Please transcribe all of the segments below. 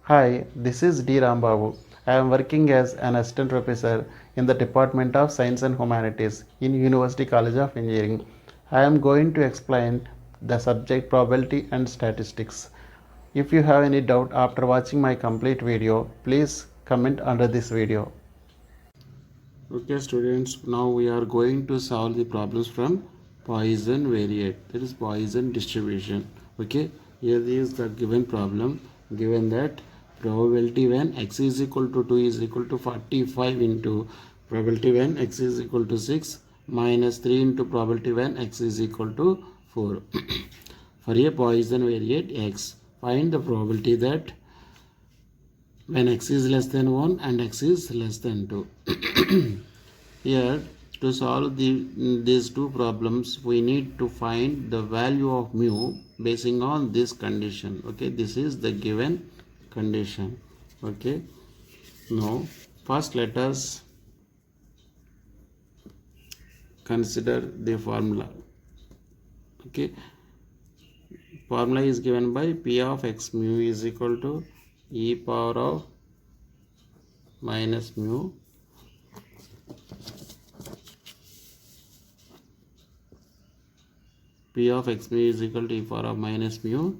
Hi, this is D. Rambabu. I am working as an assistant professor in the Department of Science and Humanities in University College of Engineering. I am going to explain the subject probability and statistics. If you have any doubt after watching my complete video, please comment under this video. Okay students, now we are going to solve the problems from Poisson variate, that is Poisson distribution. Okay, here is the given problem. Given that probability when x is equal to 2 is equal to 45 into probability when x is equal to 6 minus 3 into probability when x is equal to 4. For a Poisson variate x, find the probability that when x is less than 1 and x is less than 2. Here, to solve these two problems, we need to find the value of mu basing on this condition. Okay, this is the given condition. Okay, now first let us consider the formula. Okay, formula is given by P of x mu is equal to e power of minus mu P of x mu is equal to e power of minus mu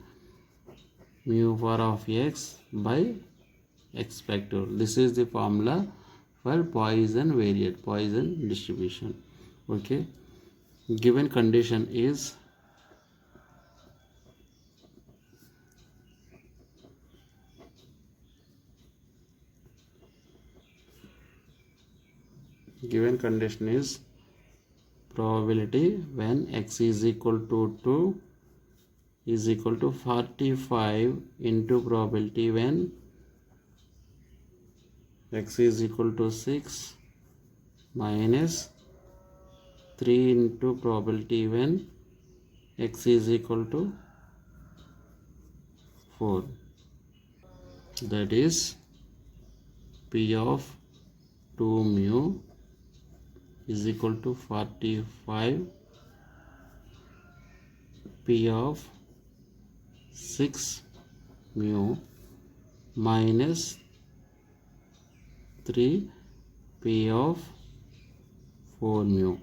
power of x by x factorial. This is the formula for Poisson variate, Poisson distribution. Okay, given condition is probability when x is equal to 2 is equal to 45 into probability when x is equal to 6 minus 3 into probability when x is equal to 4. That is P of 2 mu is equal to 45 P of 6 mu minus 3 P of 4 mu.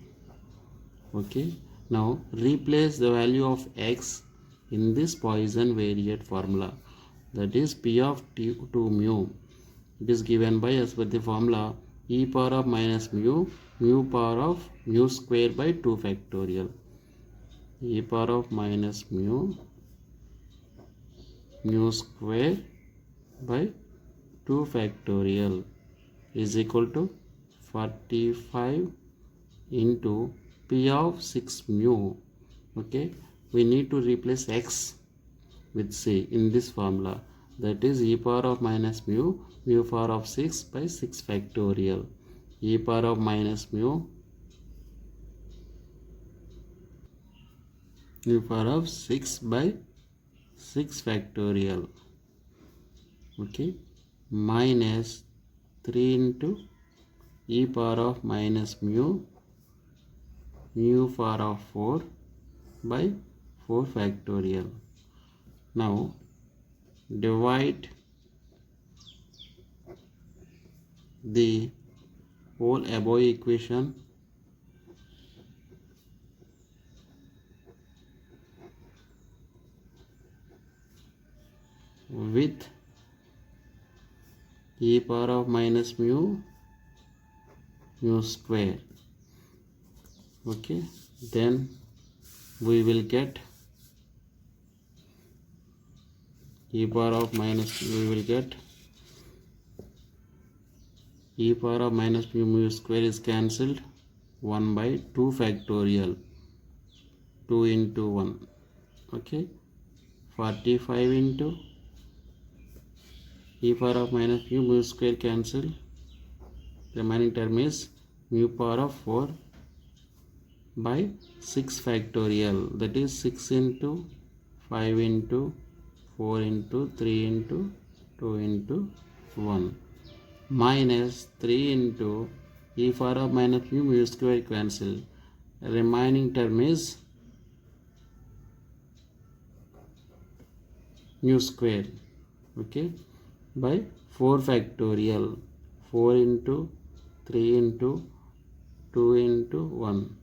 Okay, now replace the value of x in this Poisson variate formula, that is P of 2 mu. It is given by, as per the formula, e power of minus mu power of mu square by 2 factorial. E power of minus mu square by 2 factorial is equal to 45 into P of 6 mu. Okay, we need to replace x with c in this formula, that is e power of minus mu power of 6 by 6 factorial. E power of minus mu power of 6 by 6 factorial. Okay, minus 3 into e power of minus mu power of 4 by 4 factorial. Now divide the whole above equation with e power of minus mu square. Okay, then we will get e power of minus mu square is cancelled, 1 by 2 factorial, 2 into 1. Okay, 45 into e power of minus mu square cancel, remaining term is mu power of 4 by 6 factorial, that is 6 into 5 into 4 into 3 into 2 into 1 minus 3 into e power of minus mu square cancel, remaining term is mu square. Okay, by 4 factorial. 4 into 3 into 2 into 1.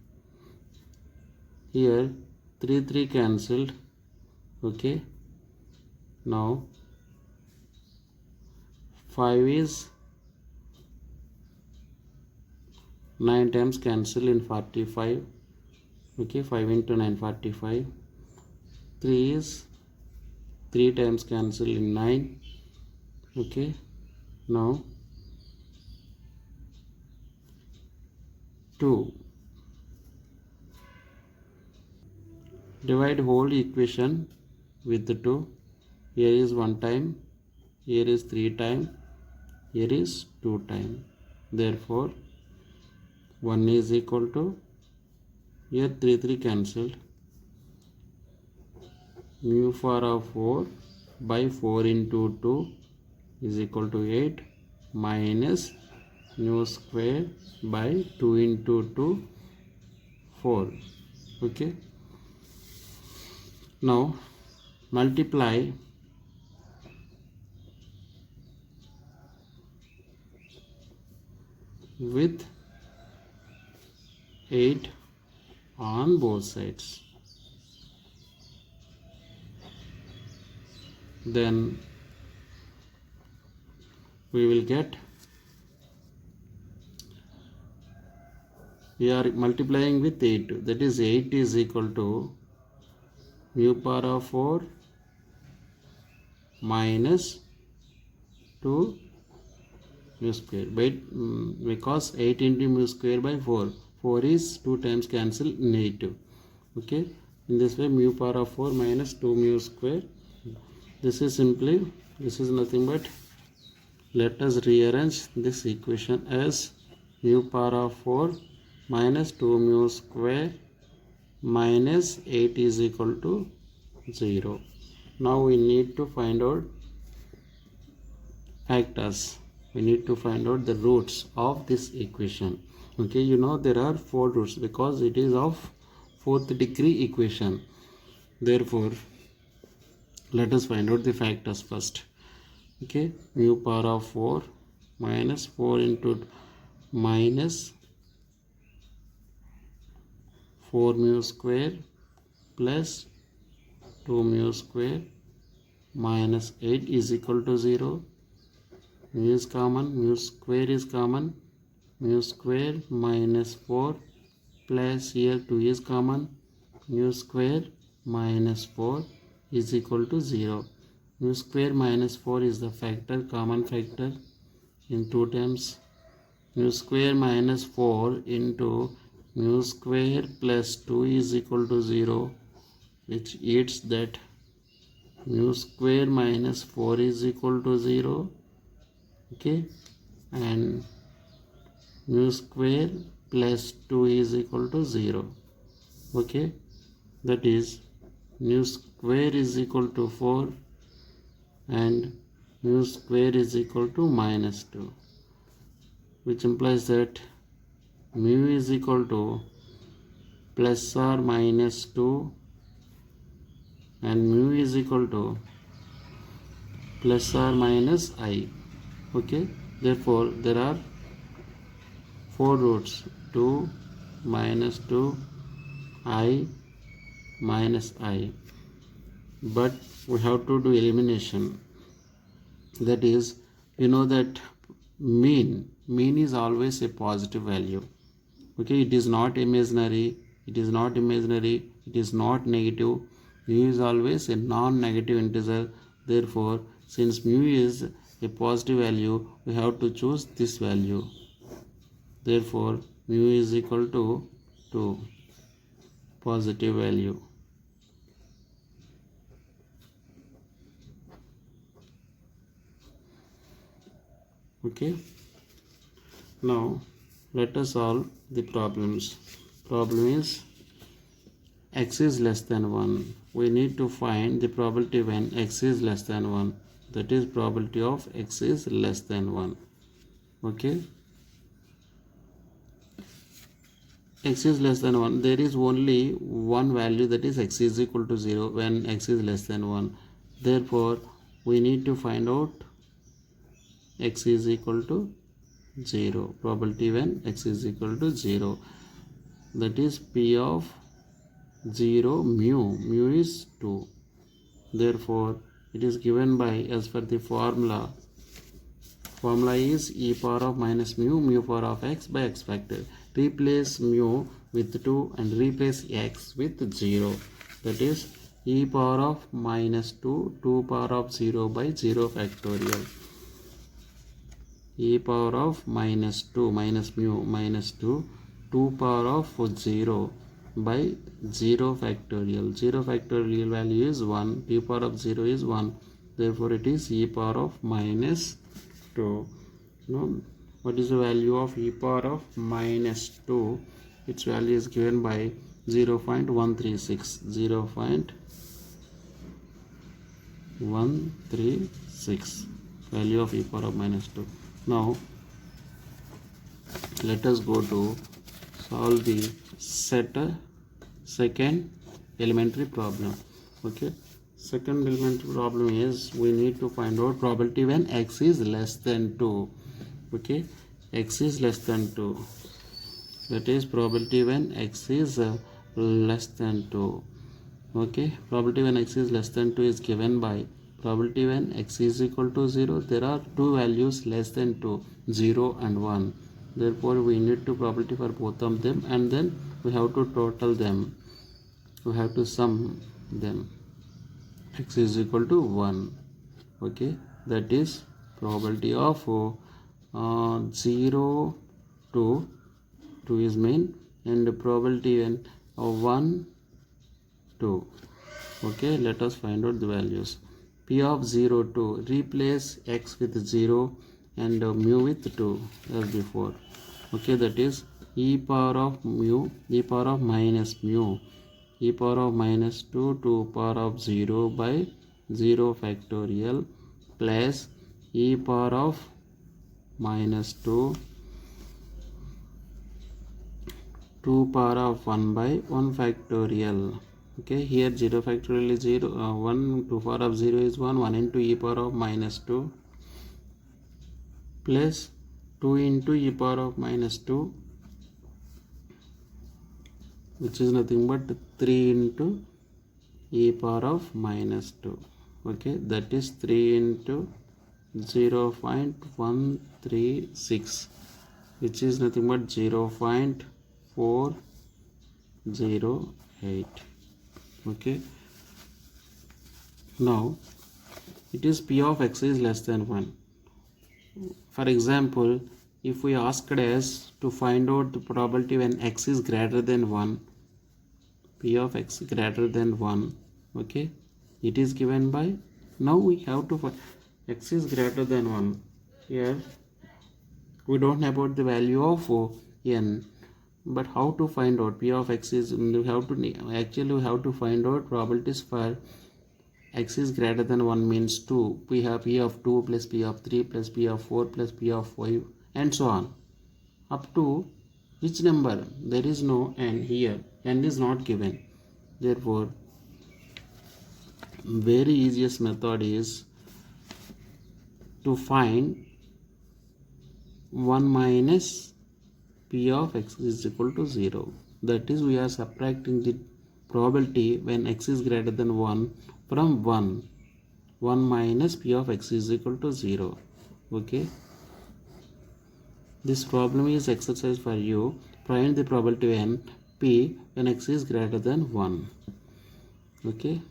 Here 3 cancelled. Okay. Now 5 is 9 times cancel in 45. Okay, 5 into 9 45. 3 is 3 times cancel in 9. Okay, now 2. Divide whole equation with the 2. Here is 1 time, here is 3 time, here is 2 time. Therefore 1 is equal to, here 3 cancelled, mu power of 4 by 4 into 2 is equal to 8 minus mu square by 2 into 2 4. Okay, now multiply with 8 on both sides. Then we will get, we are multiplying with 8, that is 8 is equal to mu power of 4 minus 2 mu square by, because 8 into mu square by 4 is 2 times cancel in 8. Okay, in this way mu power of 4 minus 2 mu square. This is simply, this is nothing but, let us rearrange this equation as mu power of 4 minus 2 mu square minus 8 is equal to 0. Now we need to find out factors. We need to find out the roots of this equation. Okay, you know there are 4 roots because it is of 4th degree equation. Therefore let us find out the factors first. Okay, mu power of 4 minus 4 into minus 4 mu square plus 2 mu square minus 8 is equal to 0. Mu is common, mu square is common, mu square minus 4 plus here 2 is common, mu square minus 4 is equal to 0. Mu square minus 4 is the factor, common factor in 2 times. Mu square minus 4 into mu square plus 2 is equal to 0, which eats that mu square minus 4 is equal to 0. Okay, and mu square plus 2 is equal to 0. Okay, that is mu square is equal to 4 and mu square is equal to minus 2, which implies that mu is equal to plus or minus 2 and mu is equal to plus or minus I. Okay, therefore there are 4 roots, 2 minus 2 I minus I, but we have to do elimination. That is, you know that mean is always a positive value. Okay, it is not imaginary, it is not negative. Mu is always a non-negative integer. Therefore since mu is a positive value, we have to choose this value. Therefore mu is equal to 2, positive value. Okay, now let us solve the problems. Problem is x is less than 1. We need to find the probability when x is less than 1. That is probability of x is less than 1. Okay, x is less than 1. There is only one value, that is x is equal to 0 when x is less than 1. Therefore we need to find out x is equal to 0. Probability when x is equal to 0, that is P of 0 mu is 2. Therefore it is given by, as per the formula is e power of minus mu power of x by x factor. Replace mu with 2 and replace x with 0, that is e power of minus 2 power of 0 by 0 factorial. E power of minus 2 minus mu minus 2 power of 0 by 0 factorial. 0 factorial value is 1, e power of 0 is 1, therefore it is e power of minus 2. Now what is the value of e power of minus 2? Its value is given by 0.136. 0.136 value of e power of minus 2. Now let us go to solve the second elementary problem. Okay, second elementary problem is we need to find out probability when x is less than 2. Okay, x is less than 2, that is probability when x is less than 2. Okay, probability when x is less than 2 is given by probability when x is equal to 0. There are two values less than 2, 0 and 1. Therefore we need to probability for both of them, and then we have to total them, we have to sum them. X is equal to 1. Okay, that is probability of 0 to 2 is main, and probability when 1 2. Okay, let us find out the values. P of 0 2, replace x with 0 and mu with 2 as before. Okay, that is e power of mu, e power of minus mu, e power of minus 2 power of 0 by 0 factorial plus e power of minus 2 power of 1 by 1 factorial. Okay, here 0 factorial is 0, 1 2 power of 0 is 1 into e power of minus 2 plus 2 into e power of minus 2, which is nothing but 3 into e power of minus 2. Okay, that is 3 into 0.136, which is nothing but 0.408. Okay, now it is P of x is less than 1. For example, if we asked us to find out the probability when x is greater than 1, P of x greater than 1, okay, it is given by, now we have to find x is greater than 1. Here we don't know about the value of n, but how to find out P of x is, we have to find out probabilities for x is greater than 1 means 2. We have P of 2 plus P of 3 plus P of 4 plus P of 5 and so on up to which number? There is no n here, n is not given. Therefore very easiest method is to find 1 minus P of x is equal to 0. That is, we are subtracting the probability when x is greater than 1 from 1. 1 minus P of x is equal to 0. Okay, this problem is exercise for you. Find the probability when P when x is greater than 1. Okay,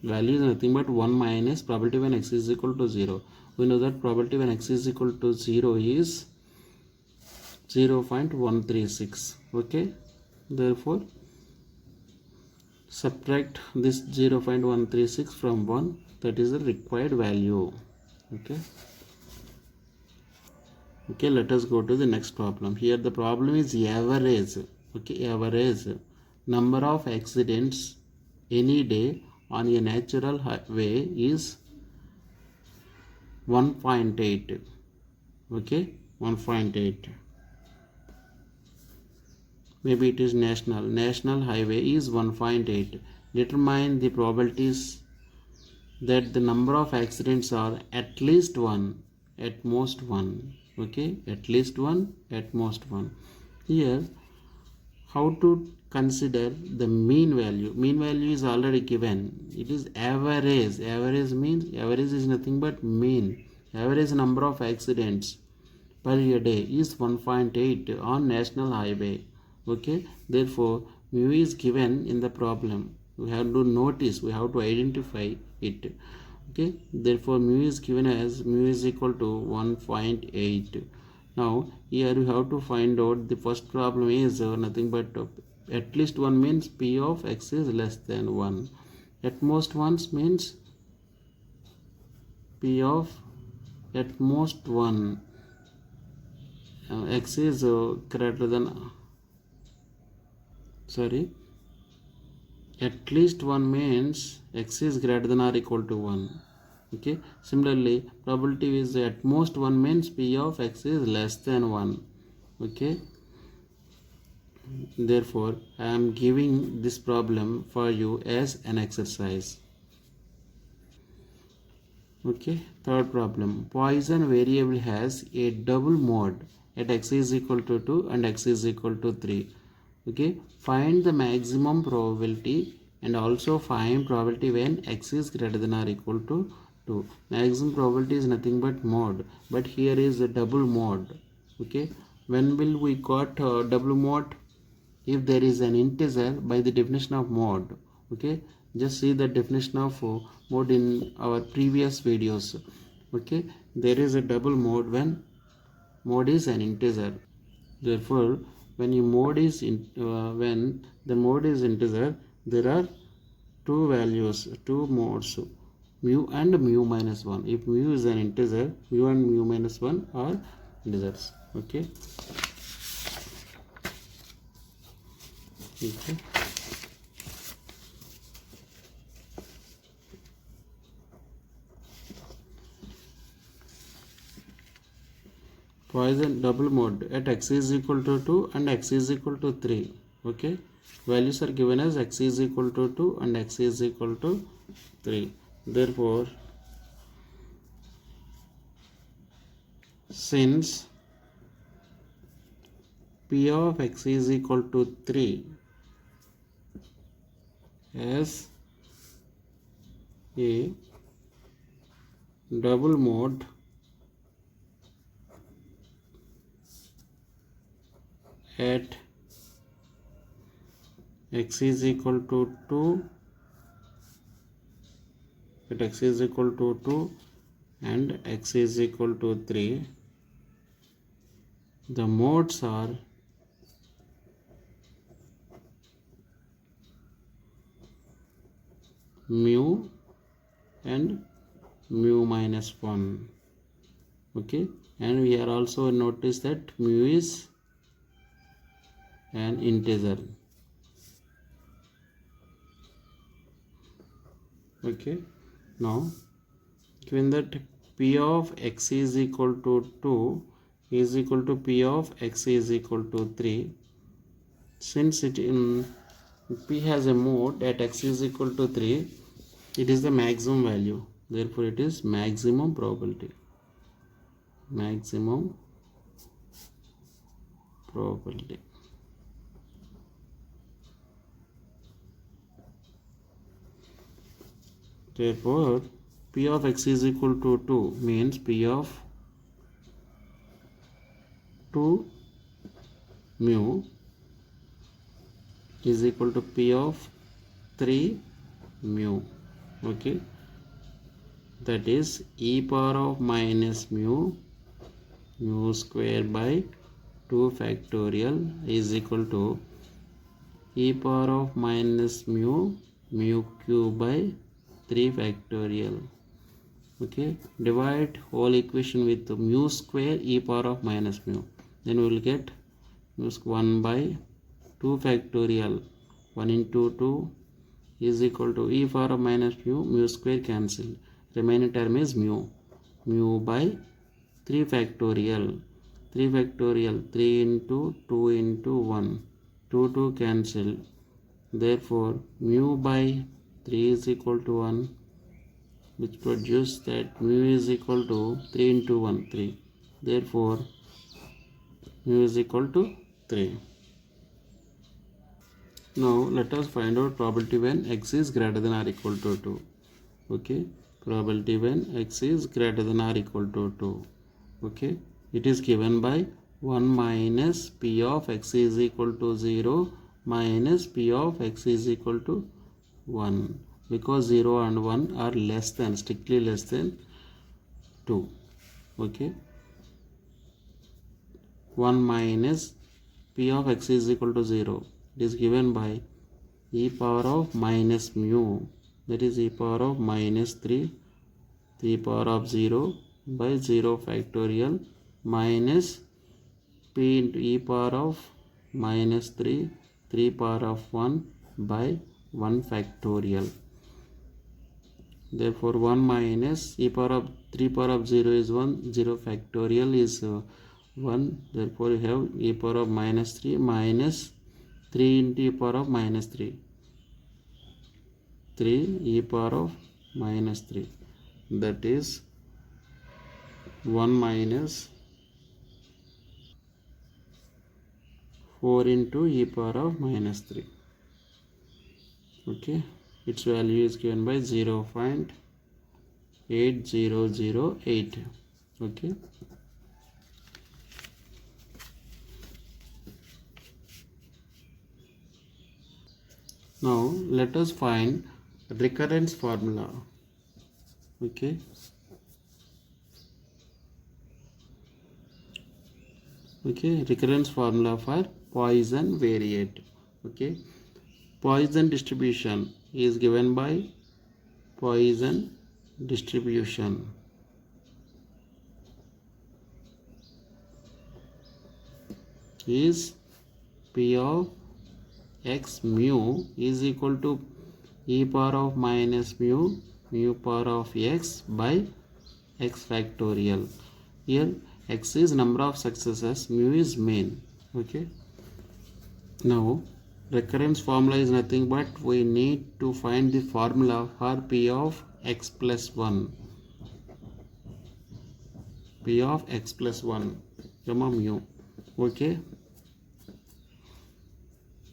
value is nothing but 1 minus probability when x is equal to 0. We know that probability when x is equal to 0 is 0.136. okay, therefore subtract this 0.136 from 1, that is the required value. Okay, let us go to the next problem. Here the problem is average. Okay, average number of accidents any day on a natural highway is 1.8. okay, 1.8. maybe it is national highway is 1.8. Determine the probabilities that the number of accidents are at least 1 at most 1. Okay, at least 1, at most 1. Here, how to consider the mean value? Mean value is already given. It is average. Average means average is nothing but mean. Average number of accidents per day is 1.8 on national highway. Okay, therefore mu is given in the problem. We have to notice, we have to identify it. Okay, therefore mu is given as mu is equal to 1.8. Now here we have to find out, the first problem is nothing but at least 1 means p of x is less than 1. At most 1 means p of at most 1, x is greater than, sorry, at least 1 means x is greater than or equal to 1. Okay, similarly probability is at most 1 means p of x is less than 1. Okay, therefore I am giving this problem for you as an exercise. Okay, third problem. Poisson variable has a double mode at x is equal to 2 and x is equal to 3. Okay, find the maximum probability and also find probability when x is greater than or equal to 2. Maximum probability is nothing but mode, but here is a double mode. Okay, when will we got double mode? If there is an integer by the definition of mode. Okay, just see the definition of mode in our previous videos. Okay, there is a double mode when mode is an integer. Therefore when you mode is when the mode is integer, there are two values, two modes, mu and mu minus 1. If mu is an integer, mu and mu minus 1 are integers. Okay, okay. Poisson double mode at x is equal to 2 and x is equal to 3. Okay, values are given as x is equal to 2 and x is equal to 3. Therefore since p of x is equal to 3 as a double mode at x is equal to 2, at x is equal to 2 and x is equal to 3, the modes are mu and mu minus 1. Okay, and we are also notice that mu is an integer. Okay, now given that p of x is equal to 2 is equal to p of x is equal to 3, since it in p has a mode at x is equal to 3, it is the maximum value, therefore it is maximum probability. Maximum probability. Therefore p of x is equal to 2 means p of 2 mu is equal to p of 3 mu. Okay, that is e power of minus mu square by 2 factorial is equal to e power of minus mu cube by 3 factorial. Okay, divide whole equation with mu square e power of minus mu, then we will get 1 by 2 factorial. 1 into 2 is equal to e power of minus mu square cancel, remaining term is mu by 3 factorial. 3 factorial, 3 into 2 into 1, 2 cancel, therefore mu by 3 is equal to 1, which produce that mu is equal to 3 into 1 3. Therefore mu is equal to 3. Now let us find out probability when x is greater than or equal to 2. Okay, probability when x is greater than or equal to 2. Okay, it is given by 1 minus p of x is equal to 0 minus p of x is equal to 1, because 0 and 1 are less than, strictly less than 2. Okay, 1 minus p of x is equal to 0, it is given by e power of minus mu, that is e power of minus 3 power of 0 by 0 factorial minus p into e power of minus 3 power of 1 by 1 factorial. Therefore 1 minus e power of 3 power of 0 is 1, 0 factorial is 1. Therefore you have e power of minus 3 minus 3 into e power of minus 3 e power of minus 3, that is 1 minus 4 into e power of minus 3. Okay, its value is given by 0.8008. Okay, now let us find recurrence formula. Okay, recurrence formula for Poisson variate. Okay, Poisson distribution is given by Poisson distribution is p of x mu is equal to e power of minus mu power of x by x factorial. Here x is number of successes, mu is mean. Okay, now recurrence formula is nothing but we need to find the formula for p of x plus 1, p of x plus 1 comma mu. Okay,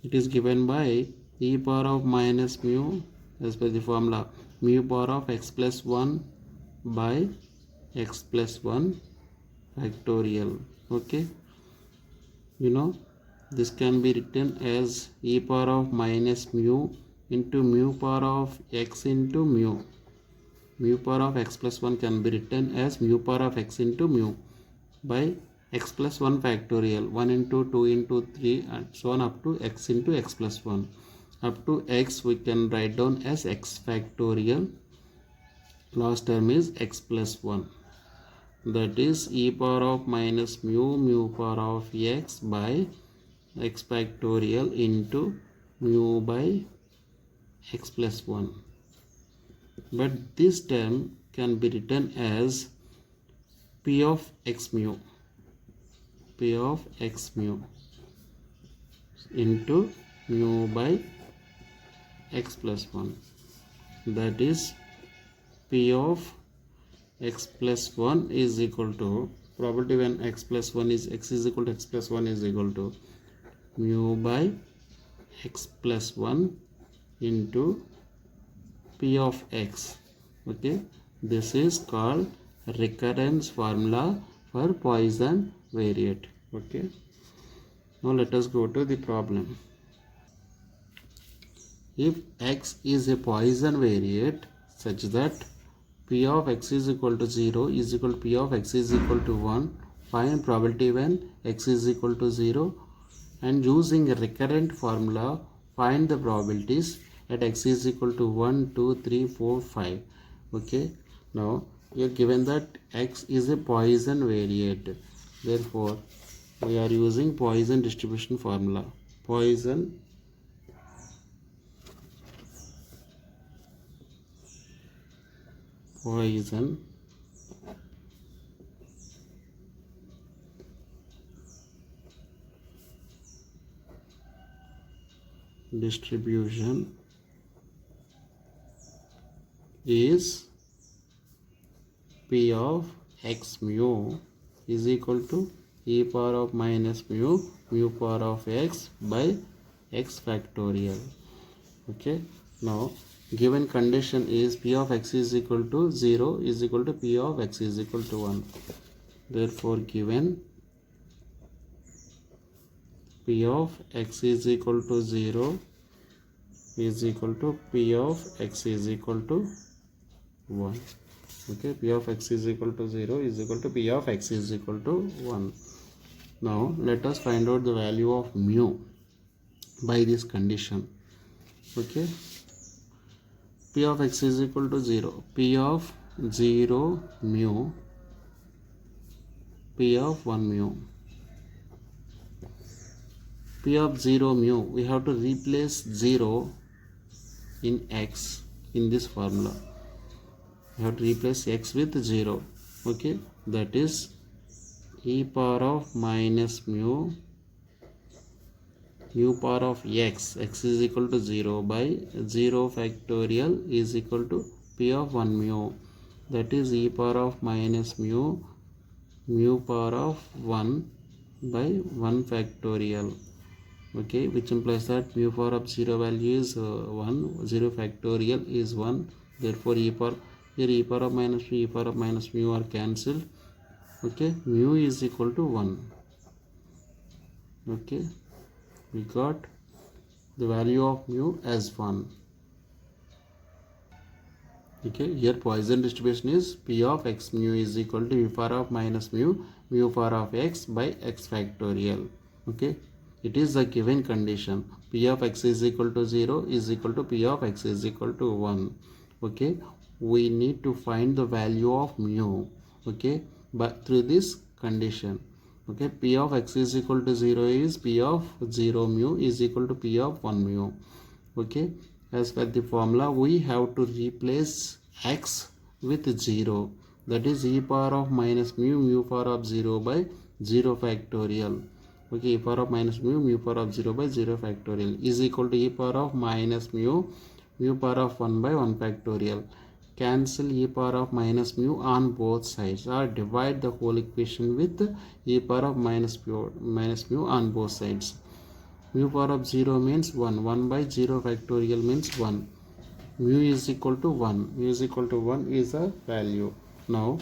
it is given by e power of minus mu as per the formula mu power of x plus 1 by x plus 1 factorial. Okay, you know this can be written as e power of minus mu into mu power of x into mu. Mu power of x plus 1 can be written as mu power of x into mu by x plus 1 factorial, 1 into 2 into 3 and so on up to x into x plus 1. Up to x we can write down as x factorial. Last term is x plus 1, that is e power of minus mu power of x by x factorial into mu by x plus 1. But this term can be written as p of x mu, p of x mu into mu by x plus 1, that is p of x plus 1 is equal to probability when x plus 1 is x is equal to x plus 1 is equal to mu by x plus 1 into p of x. Okay, this is called recurrence formula for Poisson variate. Okay, now let us go to the problem. If x is a Poisson variate such that p of x is equal to 0 is equal to p of x is equal to 1, find probability when x is equal to 0 and using a recurrent formula find the probabilities at x is equal to 1 2 3 4 5. Okay, now you are given that x is a Poisson variate, therefore we are using Poisson distribution formula. Poisson distribution is P of x mu is equal to e power of minus mu power of x by x factorial. Okay, now given condition is P of x is equal to 0 is equal to P of x is equal to 1. Therefore given P of x is equal to 0 is equal to P of x is equal to 1. Okay, P of x is equal to 0 is equal to P of x is equal to 1. Now let us find out the value of mu by this condition. Okay, P of x is equal to 0. P of 0 mu, P of 1 mu. P of 0 mu, we have to replace 0 in x in this formula. We have to replace x with 0. Okay, that is e power of minus mu power of x is equal to 0 by 0 factorial is equal to P of 1 mu, that is e power of minus mu power of 1 by 1 factorial. Okay, which implies that mu power of 0 value is 1, 0 factorial is 1. Therefore e power of minus mu are cancelled. Okay, mu is equal to 1. Okay, we got the value of mu as 1. Okay, here Poisson distribution is P of x mu is equal to e power of minus mu power of x by x factorial. Okay, it is the given condition. P of x is equal to 0 is equal to P of x is equal to 1. Okay, we need to find the value of mu. Okay, but through this condition. Okay, P of x is equal to 0 is P of 0 mu is equal to P of 1 mu. Okay, as per the formula we have to replace x with 0, that is e power of minus mu power of 0 by 0 factorial. Okay, e power of minus mu power of 0 by 0 factorial is equal to e power of minus mu power of 1 by 1 factorial. Cancel e power of minus mu on both sides, or divide the whole equation with e power of minus mu on both sides. Mu power of 0 means 1, 1 by 0 factorial means 1. Mu is equal to 1, mu is equal to 1 is a value. Now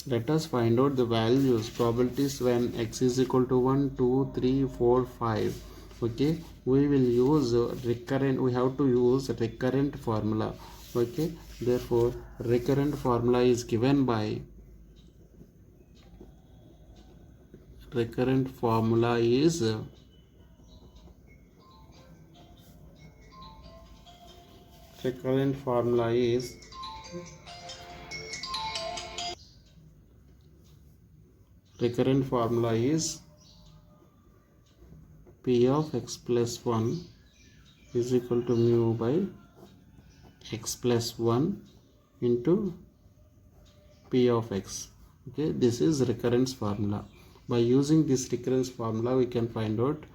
let us find out the values, probabilities when x is equal to 1, 2, 3, 4, 5. Okay, we will use recurrent, we have to use recurrent formula. Okay, therefore recurrent formula is given by recurrent formula is P of x plus 1 is equal to mu by x plus 1 into P of x. Okay, this is recurrence formula. By using this recurrence formula we can find out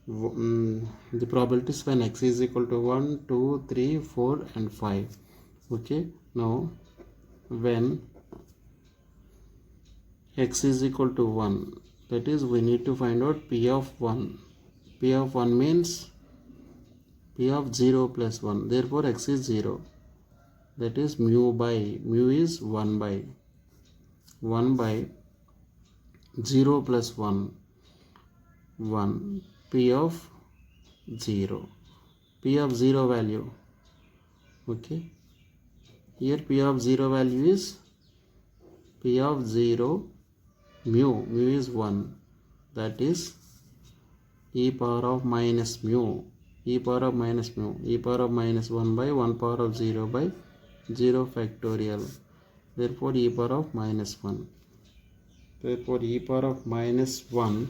the probabilities when x is equal to 1, 2, 3, 4 and 5. Okay, now when x is equal to 1, that is we need to find out P of 1. P of 1 means P of 0 plus 1, therefore x is 0, that is mu is 1 by 0 plus 1, 1. P of 0, P of 0 value. Okay, here P of 0 value is P of 0 mu is 1, that is e power of minus mu power of minus 1 by 1 power of 0 by 0 factorial. Therefore e power of minus 1. Therefore e power of minus 1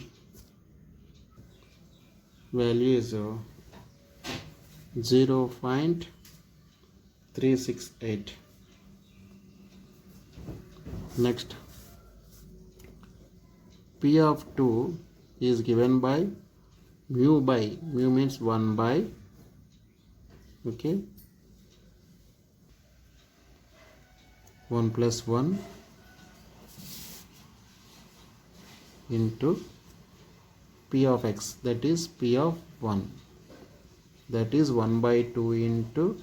value is 0.368. Next, P of 2 is given by mu means 1 by, okay, 1 plus 1 into p of x, that is p of 1, that is 1 by 2 into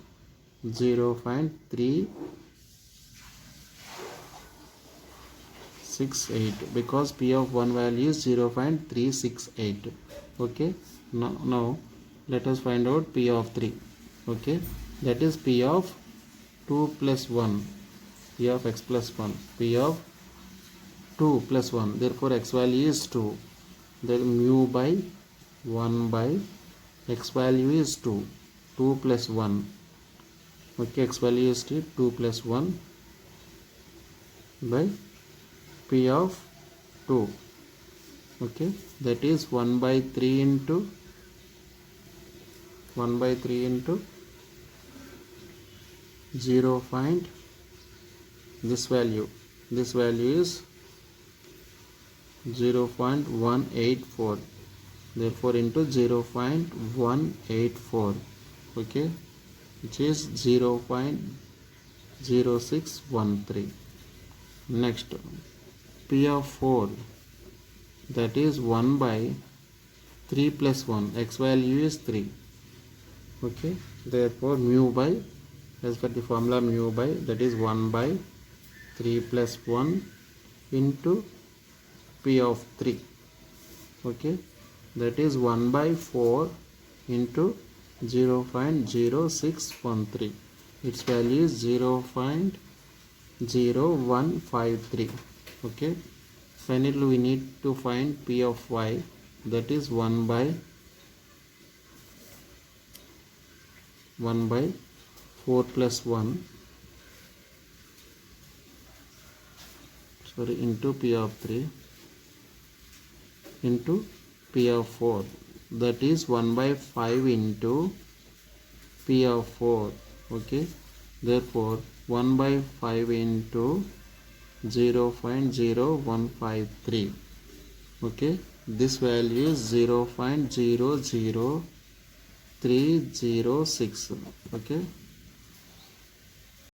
0.368, because p of 1 value is 0.368. okay, now let us find out p of 3. okay, that is p of 2 plus 1, p of x plus 1, p of 2 plus 1, therefore x value is 2, then mu by 1 by x value is 2, 2 plus 1, okay, x value is 2 plus 1 by p of 2, okay, that is 1 by 3 into 0. This value is 0.184, therefore into 0.184, okay, which is 0.0613. next, p of 4, that is 1 by 3 plus 1, x value is 3, okay, therefore mu by, as per the formula, mu by, that is 1 by 3 plus 1 into p of 3, okay, that is 1 by 4 into 0.0613, its value is 0.0153, okay. Finally we need to find p of y, that is 1 by 4 plus 1, into p of 3 into p of 4, that is 1 by 5 into p of 4, okay, therefore 1 by 5 into 0.0153, okay, this value is 0.00306, okay.